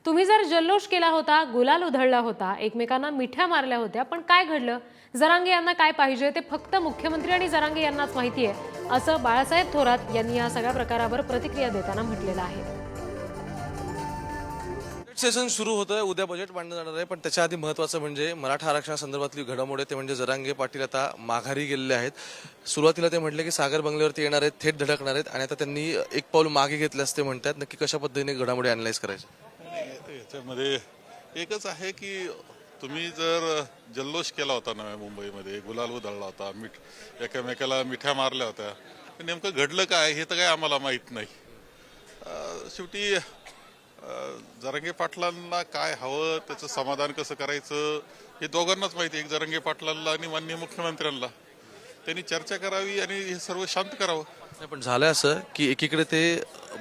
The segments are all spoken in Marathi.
तुम्ही जर जल्लोष केला होता, गुलाल उधळला होता, एकमेकांना मिठ्या मारल्या होत्या, पण काय घडलं? जरांगे यांना काय पाहिजे ते फक्त मुख्यमंत्री आणि जरांगे यांनाच माहिती आहे, असं बाळासाहेब थोरात यांनी या सगळ्या प्रकारावर प्रतिक्रिया देताना म्हटलेलं आहे. सेशन सुरू होतंय, उद्या बजेट मांडलं जाणार आहे. पण त्याच्या आधी महत्त्वाचं म्हणजे मराठा आरक्षणासंदर्भातली घडामोड ते म्हणजे जरांगे पाटील आता माघारी गेलेले आहेत. सुरुवातीला ते म्हटले की सागर बंगल्यावरती येणार आहेत, थेट धडकणार आहेत आणि आता त्यांनी एक पाऊल मागे घेतलं असते म्हणतात. नक्की कशा पद्धतीने घडामोडी अॅनलाइज करायच्या? याच्यामध्ये एकच आहे की तुम्ही जर जल्लोष केला होता नव्या मुंबईमध्ये, गुलाल उधळला होता, एकामेकाला मिठ्या मारल्या होत्या, तर नेमकं घडलं काय हे तर काय आम्हाला माहीत नाही. शेवटी जरांगे पाटलांना काय हवं, त्याचं समाधान कसं करायचं हे दोघांनाच माहिती. एक जरांगे पाटलांना आणि माननीय मुख्यमंत्र्यांना त्यांनी चर्चा करावी आणि हे सर्व शांत करावं. पण झालं असं की एकीकडे ते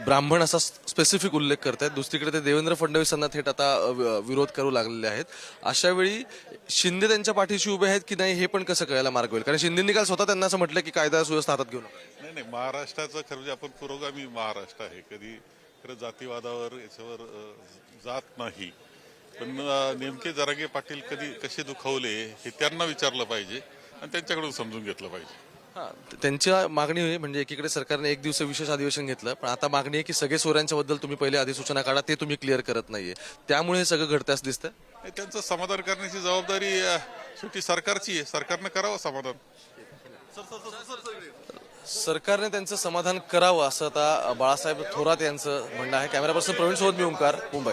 ब्राह्मण असा स्पेसिफिक उल्लेख करतायत, दुसरीकडे ते देवेंद्र फडणवीसांना थेट आता विरोध करू लागलेले आहेत. अशा वेळी शिंदे त्यांच्या पाठीशी उभे आहेत की नाही हे पण कसं कळायला मार्ग होईल? कारण शिंदेंनी काल स्वतः त्यांना असं म्हटलं की कायदा सुव्यवस्था हातात घेऊन. नाही, महाराष्ट्राचं खरं म्हणजे आपण पुरोगामी महाराष्ट्र आहे, कधी खरं जातीवादावर याच्यावर जात नाही. पण नेमके जरांगे पाटील कधी कसे दुखावले हे त्यांना विचारलं पाहिजे आणि त्यांच्याकडून समजून घेतलं पाहिजे. त्यांच्या मागणी आहे म्हणजे एकीकडे सरकारने एक दिवस विशेष अधिवेशन घेतलं, पण आता मागणी आहे की सगळे सोयऱ्यांच्या बद्दल तुम्ही पहिले अधिसूचना काढा, ते तुम्ही क्लिअर करत नाहीये. त्यामुळे हे सगळं घडतं असं दिसतं. त्यांचं समाधान करण्याची जबाबदारी शेवटी सरकारची आहे, सरकारनं करावं समाधान. सरकारने त्यांचं समाधान करावं असं आता बाळासाहेब थोरात यांचं म्हणणं आहे. कॅमेरा पर्सन प्रवीण सोबत मी ओंकार, मुंबई.